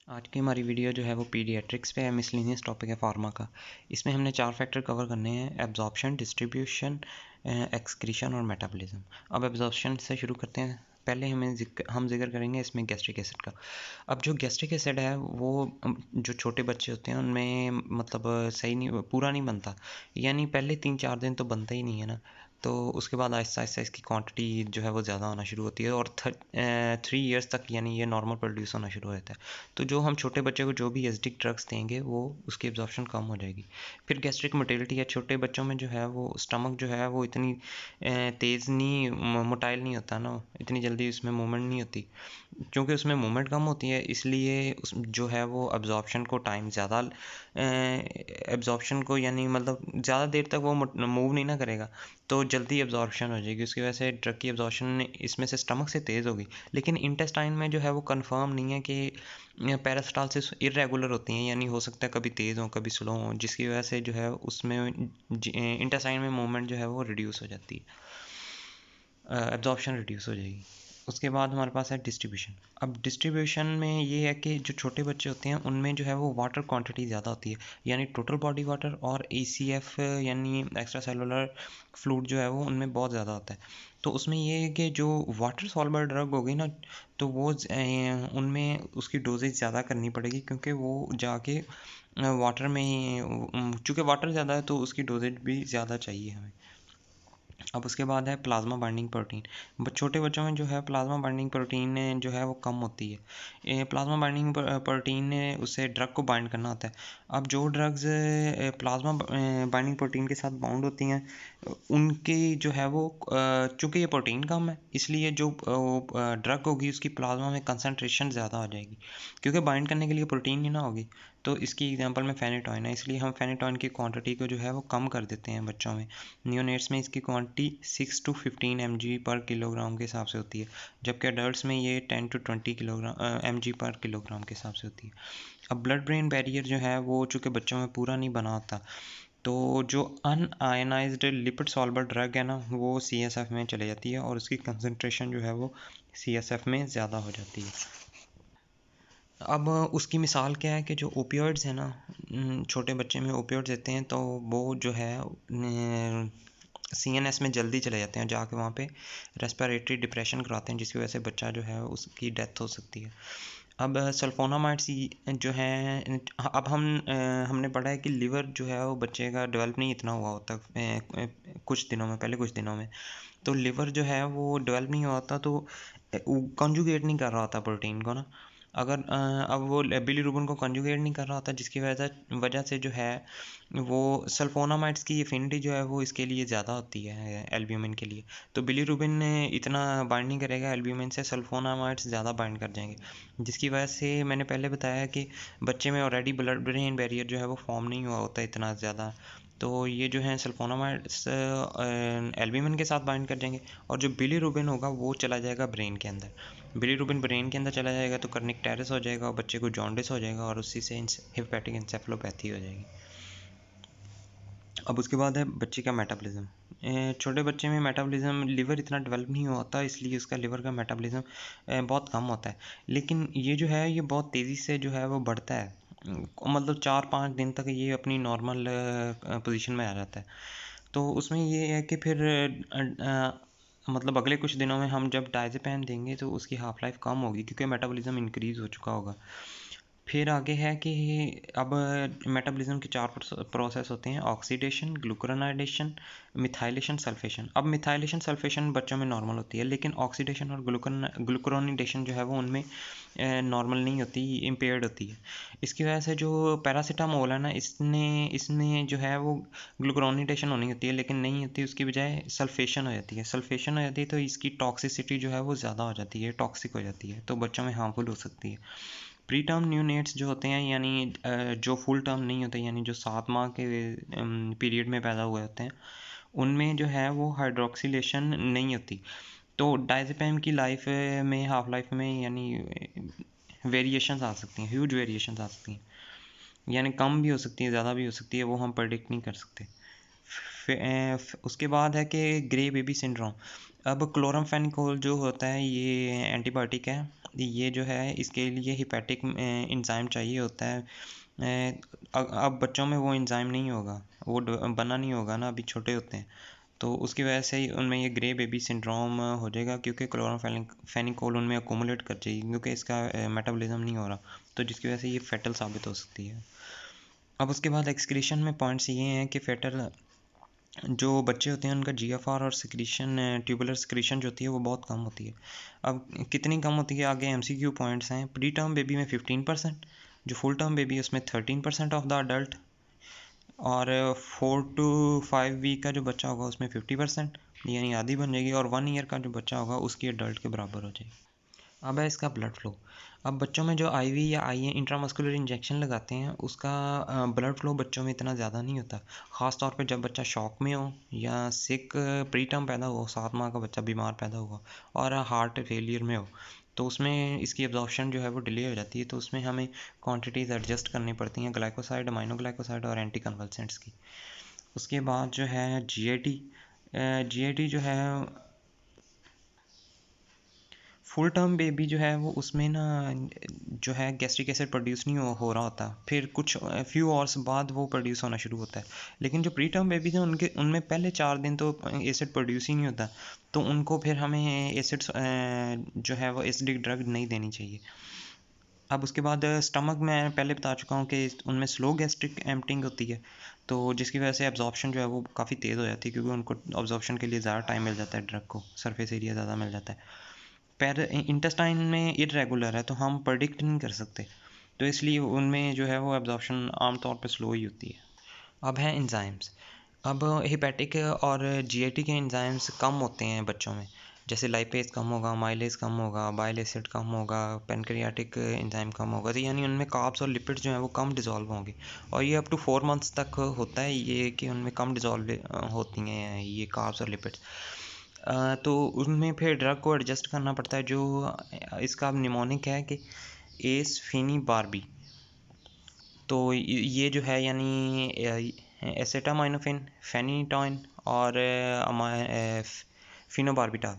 आज की हमारी वीडियो जो है वो पीडियाट्रिक्स पे है, मिसलिनियस टॉपिक है फार्मा का। इसमें हमने 4 फैक्टर कवर करने हैं: एब्जॉर्प्शन, डिस्ट्रीब्यूशन, एक्सक्रीशन और मेटाबॉलिज्म। अब एब्जॉर्प्शन से शुरू करते हैं। पहले हम जिक्र करेंगे इसमें गैस्ट्रिक एसिड का। अब जो गैस्ट्रिक एसिड है वो जो छोटे बच्चे होते हैं उनमें मतलब सही नहीं, पूरा नहीं बनता, यानी पहले 3-4 दिन तो बनता ही नहीं है ना। तो उसके बाद आहिस्ता आहिस्ता इसकी क्वांटिटी जो है वो ज़्यादा होना शुरू होती है और 3 ईयर्स तक यानी ये नॉर्मल प्रोड्यूस होना शुरू हो जाता है। तो जो हम छोटे बच्चे को जो भी एसिडिक ड्रग्स देंगे वो उसकी एब्जॉर्प्शन कम हो जाएगी। फिर गैस्ट्रिक मोटिलिटी है, छोटे बच्चों में जो है वो स्टमक जो है वो इतनी तेज़ नहीं, मोटाइल नहीं होता ना, इतनी जल्दी उसमें मूवमेंट नहीं होती। क्योंकि उसमें मूवमेंट कम होती है इसलिए उस जो है वो एब्जॉर्प्शन को टाइम ज़्यादा, एब्जॉर्प्शन को यानी मतलब ज़्यादा देर तक वो मूव नहीं ना करेगा, तो जल्दी एब्जॉर्प्शन हो जाएगी। उसकी वजह से ड्रग की एब्जॉर्प्शन इसमें से स्टमक से तेज़ होगी। लेकिन इंटेस्टाइन में जो है वो कंफर्म नहीं है कि पैरासिटालसिस इरेगुलर होती हैं, यानी हो सकता है कभी तेज़ हो कभी स्लो हो, जिसकी वजह से जो है उसमें इंटेस्टाइन में मूवमेंट जो है वो रिड्यूस हो जाती है, एब्जॉर्प्शन रिड्यूस हो जाएगी। उसके बाद हमारे पास है डिस्ट्रीब्यूशन। अब डिस्ट्रीब्यूशन में ये है कि जो छोटे बच्चे होते हैं उनमें जो है वो वाटर क्वांटिटी ज़्यादा होती है, यानी टोटल बॉडी वाटर और ACF यानी एक्स्ट्रा सेलुलर फ्लूइड जो है वो उनमें बहुत ज़्यादा होता है। तो उसमें ये है कि जो वाटर सॉल्युबल ड्रग होगी ना, तो वो उनमें उसकी डोजेज ज़्यादा करनी पड़ेगी, क्योंकि वो जाके वाटर में, चूँकि वाटर ज़्यादा है तो उसकी डोजेज भी ज़्यादा चाहिए हमें। अब उसके बाद है प्लाज्मा बाइंडिंग प्रोटीन। छोटे बच्चों में जो है प्लाज्मा बाइंडिंग प्रोटीन जो है वो कम होती है। प्लाज्मा बाइंडिंग प्रोटीन उससे ड्रग को बाइंड करना होता है। अब जो ड्रग्स प्लाज्मा बाइंडिंग प्रोटीन के साथ बाउंड होती हैं उनकी जो है वो, चूँकि ये प्रोटीन कम है इसलिए जो ड्रग होगी उसकी प्लाज्मा में कंसनट्रेशन ज़्यादा हो जाएगी, क्योंकि बाइंड करने के लिए प्रोटीन ही ना होगी। तो इसकी एग्जांपल में फेनेटॉइन है, इसलिए हम फेनेटॉइन की क्वांटिटी को जो है वो कम कर देते हैं बच्चों में। नियोनेट्स में इसकी क्वांटिटी 6 to 15 mg पर किलोग्राम के हिसाब से होती है, जबकि अडल्ट्स में ये 10 to 20 किलोग्राम mg पर किलोग्राम के हिसाब से होती है। अब ब्लड ब्रेन बैरियर जो है वो चूँकि बच्चों में पूरा नहीं बना होता, तो जो अनआयनाइज्ड लिपिड सॉल्युबल ड्रग है ना वो CSF में चले जाती है और उसकी कंसनट्रेशन जो है वो CSF में ज़्यादा हो जाती है। अब उसकी मिसाल क्या है कि जो ओपियोइड्स है ना, छोटे बच्चे में ओपियोइड्स देते हैं तो वो जो है CNS में जल्दी चले जाते हैं, जाके वहाँ पे रेस्पिरेटरी डिप्रेशन कराते हैं, जिसकी वजह से बच्चा जो है उसकी डेथ हो सकती है। अब सल्फोनामाइड्स जो है, अब हमने पढ़ा है कि लिवर जो है वो बच्चे का डेवलप नहीं इतना हुआ होता कुछ दिनों में, पहले कुछ दिनों में तो लिवर जो है वो डेवलप नहीं हुआ होता, तो कॉन्जुगेट नहीं कर रहा होता प्रोटीन को ना। अगर अब वो बिलीरुबिन को कॉन्जुगेट नहीं कर रहा होता, जिसकी वजह से जो है वो सल्फोनामाइड्स की एफिनिटी जो है वो इसके लिए ज़्यादा होती है एल्ब्यूमिन के लिए। तो बिलीरुबिन इतना बाइंड नहीं करेगा एल्ब्यूमिन से, सल्फोनामाइड्स ज़्यादा बाइंड कर जाएंगे, जिसकी वजह से मैंने पहले बताया कि बच्चे में ऑलरेडी ब्लड ब्रेन बैरियर जो है वो फॉर्म नहीं हुआ होता इतना ज़्यादा, तो ये जो है सल्फोनामाइड्स एल्ब्यूमिन के साथ बाइंड कर जाएंगे और जो बिलीरुबिन होगा वो चला जाएगा ब्रेन के अंदर। बिलीरुबिन ब्रेन के अंदर चला जाएगा तो कर्निकटेरिस हो जाएगा और बच्चे को जॉन्डिस हो जाएगा और उसी से हेपेटिक एंसेफेलोपैथी हो जाएगी। अब उसके बाद है बच्चे का मेटाबॉलिज्म। छोटे बच्चे में मेटाबॉलिज्म, लिवर इतना डेवलप नहीं होता इसलिए उसका लिवर का मेटाबॉलिज्म बहुत कम होता है, लेकिन ये जो है ये बहुत तेज़ी से जो है वो बढ़ता है। मतलब 4-5 दिन तक ये अपनी नॉर्मल पोजीशन में आ जाता है। तो उसमें ये है कि फिर मतलब अगले कुछ दिनों में हम जब डायज़ेपम देंगे तो उसकी हाफ लाइफ कम होगी, क्योंकि मेटाबॉलिज्म इंक्रीज़ हो चुका होगा। फिर आगे है कि अब मेटाबॉलिज्म के 4 प्रोसेस होते हैं: ऑक्सीडेशन, ग्लूकुरोनाइडेशन, मिथाइलेशन, सल्फेशन। अब मिथाइलेशन सल्फेशन बच्चों में नॉर्मल होती है, लेकिन ऑक्सीडेशन और ग्लूकुरोनाइडेशन जो है वो उनमें नॉर्मल नहीं होती, इम्पेयर्ड होती है। इसकी वजह से जो पैरासीटामोल है ना, इसमें जो है वो ग्लूकुरोनाइडेशन होनी होती है, लेकिन नहीं होती, उसकी बजाय सल्फेशन हो जाती है। सल्फेशन हो जाती है तो इसकी टॉक्सिसिटी जो है वो ज़्यादा हो जाती है, टॉक्सिक हो जाती है, तो बच्चों में हार्मफुल हो सकती है। प्री टर्म न्यूनेट्स जो होते हैं, यानी जो फुल टर्म नहीं होते, यानी जो 7 माह के पीरियड में पैदा हुए होते हैं, उनमें जो है वो हाइड्रोक्सिलेशन नहीं होती। तो डायज़ेपम की लाइफ में, हाफ लाइफ में यानी वेरिएशंस आ सकती हैं, ह्यूज वेरिएशंस आ सकती हैं, यानी कम भी हो सकती है, ज़्यादा भी हो सकती है, वो हम प्रेडिक्ट नहीं कर सकते। उसके बाद है कि ग्रे बेबी सिंड्रोम। अब क्लोरामफेनिकोल जो होता है ये एंटीबायोटिक है, ये जो है इसके लिए हिपैटिक एंजाइम चाहिए होता है। अब बच्चों में वो एंजाइम नहीं होगा, वो बना नहीं होगा ना, अभी छोटे होते हैं, तो उसकी वजह से ही उनमें ये ग्रे बेबी सिंड्रोम हो जाएगा, क्योंकि क्लोरोफेनिकोल उनमें अकोमुलेट कर जाएगी, क्योंकि इसका मेटाबॉलिज्म नहीं हो रहा, तो जिसकी वजह से ये फेटल साबित हो सकती है। अब उसके बाद एक्सक्रीशन में पॉइंट्स ये हैं कि फेटल जो बच्चे होते हैं उनका जीएफआर और सिक्रीशन, ट्यूबुलर सिक्रीशन जो होती है वो बहुत कम होती है। अब कितनी कम होती है, आगे एमसीक्यू पॉइंट्स हैं। प्री टर्म बेबी में 15%, जो फुल टर्म बेबी है उसमें 13% ऑफ द अडल्ट, और 4 to 5 वीक का जो बच्चा होगा उसमें 50%, यानी आधी बन जाएगी, और 1 ईयर का जो बच्चा होगा उसकी अडल्ट के बराबर हो जाएगी। अब है इसका ब्लड फ्लो। अब बच्चों में जो आईवी या आई इंट्रामस्कुलर इंजेक्शन लगाते हैं उसका ब्लड फ्लो बच्चों में इतना ज़्यादा नहीं होता, ख़ास तौर पे जब बच्चा शॉक में हो या सिक प्री टर्म पैदा हो, 7 माह का बच्चा बीमार पैदा हुआ और हार्ट फेलियर में हो, तो उसमें इसकी एब्जॉर्प्शन जो है वो डिले हो जाती है, तो उसमें हमें क्वांटिटीज़ एडजस्ट करनी पड़ती हैं ग्लाइकोसाइड, अमाइनो ग्लाइकोसाइड और एंटी कन्वल्सेंट्स की। उसके बाद जो है जीआईटी जो है फुल टर्म बेबी जो है वो उसमें ना जो है गैस्ट्रिक एसिड प्रोड्यूस नहीं हो रहा होता, फिर कुछ फ्यू आवर्स बाद वो प्रोड्यूस होना शुरू होता है। लेकिन जो प्री टर्म बेबीज हैं उनमें पहले 4 दिन तो एसिड प्रोड्यूस ही नहीं होता, तो उनको फिर हमें एसिड जो है वो एसिडिक ड्रग नहीं देनी चाहिए। अब उसके बाद स्टमक में पहले बता चुका हूँ कि उनमें स्लो गैस्ट्रिक एम्पटिंग होती है, तो जिसकी वजह से एब्जॉर्प्शन जो है वो काफ़ी तेज़ हो जाती है, क्योंकि उनको एब्जॉर्प्शन के लिए ज़्यादा टाइम मिल जाता है, ड्रग को सरफेस एरिया ज़्यादा मिल जाता है। इंटेस्टाइन में इरेगुलर है तो हम प्रेडिक्ट नहीं कर सकते, तो इसलिए उनमें जो है वो एब्जॉर्प्शन आमतौर पर स्लो ही होती है। अब है एंजाइम्स। अब हिपैटिक और जीआईटी के एंजाइम्स कम होते हैं बच्चों में, जैसे लाइपेज कम होगा, माइलेज कम होगा, बाइल एसिड कम होगा, पेनक्रियाटिक एंजाइम कम होगा, तो यानी उनमें कार्ब्स और लिपिड्स जो हैं वो कम डिज़ोल्व होंगे, और ये अप टू 4 मंथ्स तक होता है ये कि उनमें कम डिज़ोल्व होती हैं ये कार्ब्स और लिपिड्स। तो उनमें फिर ड्रग को एडजस्ट करना पड़ता है, जो इसका निमोनिक है कि एस फिनी बारबी। तो ये जो है यानी एसेटामाइनोफिन, फेनिटॉइन और फिनोबार्बिटाल,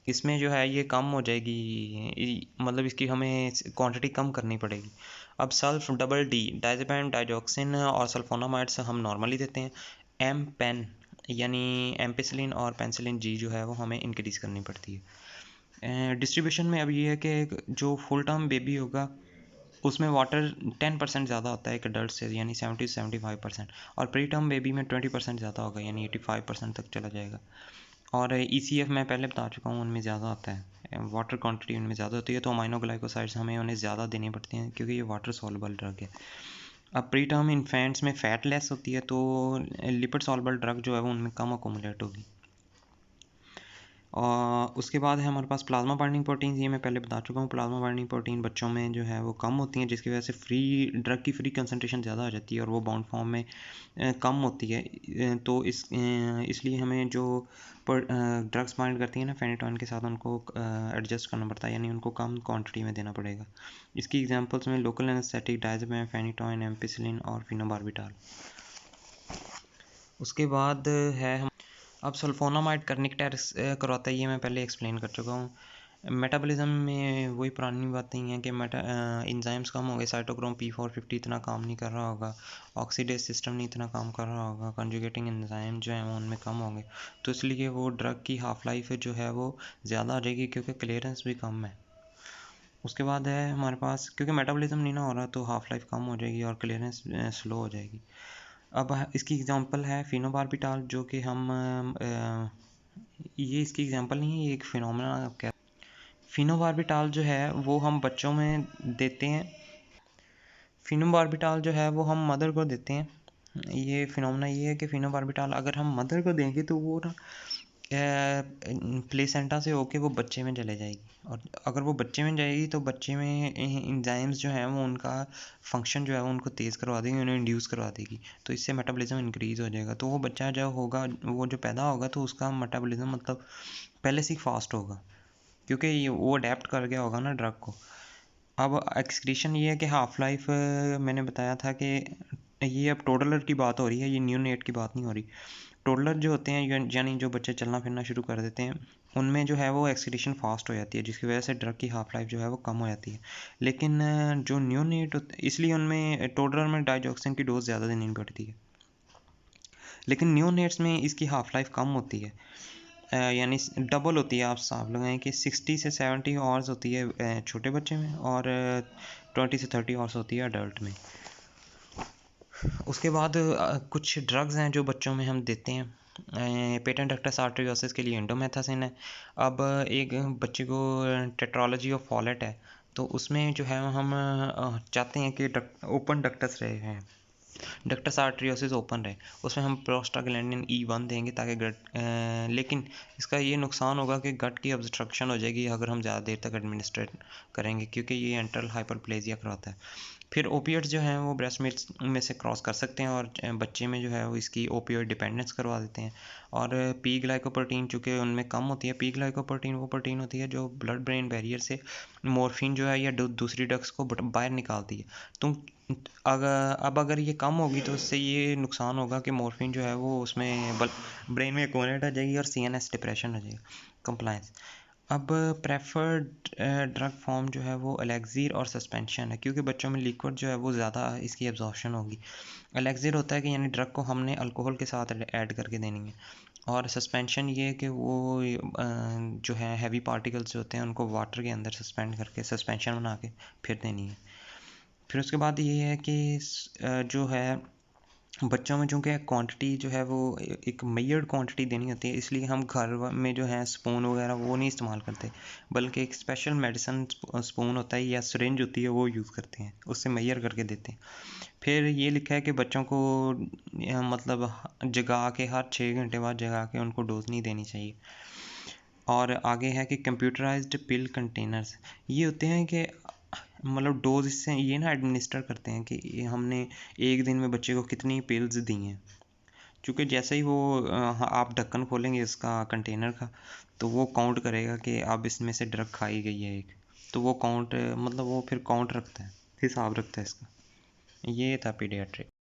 इसमें जो है ये कम हो जाएगी, मतलब इसकी हमें क्वांटिटी कम करनी पड़ेगी। अब सल्फ डबल डी, डायजेपम, डाइजॉक्सिन और सल्फोनामाइड्स हम नॉर्मली देते हैं। एम पेन यानी एम्पिसिलिन और पेंसिलिन जी जो है वो हमें इंक्रीज़ करनी पड़ती है। डिस्ट्रीब्यूशन में अब ये है कि जो फुल टर्म बेबी होगा उसमें वाटर 10% ज़्यादा होता है एक अडल्ट से, यानी 70 से 75%, और प्री टर्म बेबी में 20% ज़्यादा होगा, यानी 85% तक चला जाएगा। और ईसीएफ मैं पहले बता चुका हूँ उनमें ज़्यादा आता है, वाटर क्वांटिटी उनमें ज़्यादा होती है, तो अमाइनो ग्लाइकोसाइड्स हमें उन्हें ज़्यादा देनी पड़ती हैं, क्योंकि ये वाटर सॉल्युबल ड्रग है। अब प्री टर्म इन्फेंट्स में फ़ैट लेस होती है, तो लिपिड सॉल्युबल ड्रग जो है वो उनमें कम अकोमुलेट होगी। और उसके बाद है हमारे पास प्लाज्मा बाइंडिंग प्रोटीन, ये मैं पहले बता चुका हूँ। प्लाज्मा बाइंडिंग प्रोटीन बच्चों में जो है वो कम होती हैं, जिसकी वजह से ड्रग की फ्री कंसंट्रेशन ज़्यादा हो जाती है और वो बाउंड फॉर्म में कम होती है, तो इसलिए हमें जो ड्रग्स बाइंड करती हैं ना फेनिटॉइन के साथ, उनको एडजस्ट करना पड़ता है, यानी उनको कम क्वांटिटी में देना पड़ेगा। इसकी एग्जांपल्स में लोकल एनेस्थेटिक, डायजेपम, फेनिटॉइन, एम्पिसिलिन और फिनोबार्बिटाल। उसके बाद है अब सल्फोनामाइड कर्निक टेस्ट करवाता है, ये मैं पहले एक्सप्लेन कर चुका हूँ। मेटाबॉलिज्म में वही पुरानी बातें ही हैं कि एंजाइम्स कम हो गए, साइटोक्रोम P450 इतना काम नहीं कर रहा होगा, ऑक्सीडेज सिस्टम नहीं इतना काम कर रहा होगा, कंजुगेटिंग एंजाइम जो हैं वो उनमें कम होंगे, तो इसलिए वो ड्रग की हाफ लाइफ जो है वो ज़्यादा हो जाएगी, क्योंकि क्लियरेंस भी कम है। उसके बाद है हमारे पास, क्योंकि मेटाबॉलिज्म नहीं ना हो रहा, तो हाफ लाइफ कम हो जाएगी और क्लियरेंस स्लो हो जाएगी। अब इसकी एग्जांपल है फिनोबार्बिटाल, जो कि हम ये इसकी एग्जांपल नहीं है, ये एक फिनोमेना क्या। फिनोबार्बिटाल जो है वो हम बच्चों में देते हैं, फिनोबार्बिटाल जो है वो हम मदर को देते हैं। ये फिनोमेना ये है कि फिनोबार्बिटाल अगर हम मदर को देंगे तो वो ना प्लेसेंटा से होके वो बच्चे में चले जाएगी, और अगर वो बच्चे में जाएगी तो बच्चे में एंजाइम्स जो हैं वो उनका फंक्शन जो है वो उनको तेज़ करवा देगी, उन्हें इंड्यूस करवा देगी, तो इससे मेटाबॉलिज्म इंक्रीज़ हो जाएगा। तो वो बच्चा जो होगा, वो जो पैदा होगा, तो उसका मेटाबॉलिज्म मतलब पहले से ही फास्ट होगा, क्योंकि वो अडेप्ट कर गया होगा ना ड्रग को। अब एक्सक्रीशन ये है कि हाफ लाइफ मैंने बताया था कि ये अब टोडलर की बात हो रही है, ये न्यूनेट की बात नहीं हो रही। टोडलर जो होते हैं यानी जो बच्चे चलना फिरना शुरू कर देते हैं, उनमें जो है वो एक्सक्रीशन फास्ट हो जाती है, जिसकी वजह से ड्रग की हाफ लाइफ जो है वो कम हो जाती है। लेकिन जो न्यूनेट इसलिए उनमें टोडलर में डाइजॉक्सिन की डोज ज़्यादा देनी पड़ती है, लेकिन न्यूनेट्स में इसकी हाफ लाइफ कम होती है, यानी डबल होती है। आप हिसाब लगाएं कि 60 से 70 आवर्स होती है छोटे बच्चे में, और 20 से 30 आवर्स होती है अडल्ट में। उसके बाद कुछ ड्रग्स हैं जो बच्चों में हम देते हैं। पेटेंट डक्टस आर्टरियोसिस के लिए इंडोमेथासिन है। अब एक बच्चे को टेट्रोलॉजी ऑफ फॉलेट है, तो उसमें जो है हम चाहते हैं कि ओपन डक्टस रहे हैं, डक्टस आर्टरियोसिस ओपन रहे, उसमें हम प्रोस्टाग्लैंडिन E1 देंगे ताकि लेकिन इसका ये नुकसान होगा कि गट की ऑब्स्ट्रक्शन हो जाएगी अगर हम ज़्यादा देर तक एडमिनिस्ट्रेट करेंगे, क्योंकि ये एंट्रल हाइपरप्लेजिया कराता है। फिर ओपिएट्स जो हैं वो ब्रेस्ट मिल्क में से क्रॉस कर सकते हैं, और बच्चे में जो है वो इसकी ओपियोइड डिपेंडेंस करवा देते हैं। और पी ग्लाइकोप्रोटीन चूँकि उनमें कम होती है, पी ग्लाइकोप्रोटीन वो प्रोटीन होती है जो ब्लड ब्रेन बैरियर से मॉर्फिन जो है या दूसरी ड्रग्स को बाहर निकालती है। तो अगर ये कम होगी तो उससे ये नुकसान होगा कि मॉर्फिन जो है वो उसमें ब्रेन में एक्यूमुलेट हो जाएगी और CNS डिप्रेशन हो जाएगा, कंप्लायंस। अब प्रेफर्ड ड्रग फॉर्म जो है वो एलेक्सिर और सस्पेंशन है, क्योंकि बच्चों में लिक्विड जो है वो ज़्यादा इसकी एब्जॉर्प्शन होगी। एलेक्सिर होता है कि यानी ड्रग को हमने अल्कोहल के साथ ऐड करके देनी है, और सस्पेंशन ये है कि वो जो है हैवी पार्टिकल्स होते हैं उनको वाटर के अंदर सस्पेंड करके सस्पेंशन बना के फिर देनी है। फिर उसके बाद ये है कि जो है बच्चों में चूँकि क्वांटिटी जो है वो एक मेजर्ड क्वांटिटी देनी होती है, इसलिए हम घर में जो है स्पून वगैरह वो नहीं इस्तेमाल करते, बल्कि एक स्पेशल मेडिसिन स्पून होता है या सिरिंज होती है वो यूज़ करते हैं, उससे मेजर करके देते हैं। फिर ये लिखा है कि बच्चों को मतलब जगा के हर 6 घंटे बाद जगा के उनको डोज नहीं देनी चाहिए। और आगे है कि कंप्यूटराइज्ड पिल कंटेनर्स ये होते हैं कि मतलब डोज इससे ये ना एडमिनिस्टर करते हैं कि हमने एक दिन में बच्चे को कितनी पिल्स दी हैं, क्योंकि जैसे ही वो आप ढक्कन खोलेंगे इसका कंटेनर का, तो वो काउंट करेगा कि अब इसमें से ड्रग खाई गई है एक, तो वो काउंट मतलब वो फिर काउंट रखता है, हिसाब रखता है इसका। ये था पीडियाट्रिक।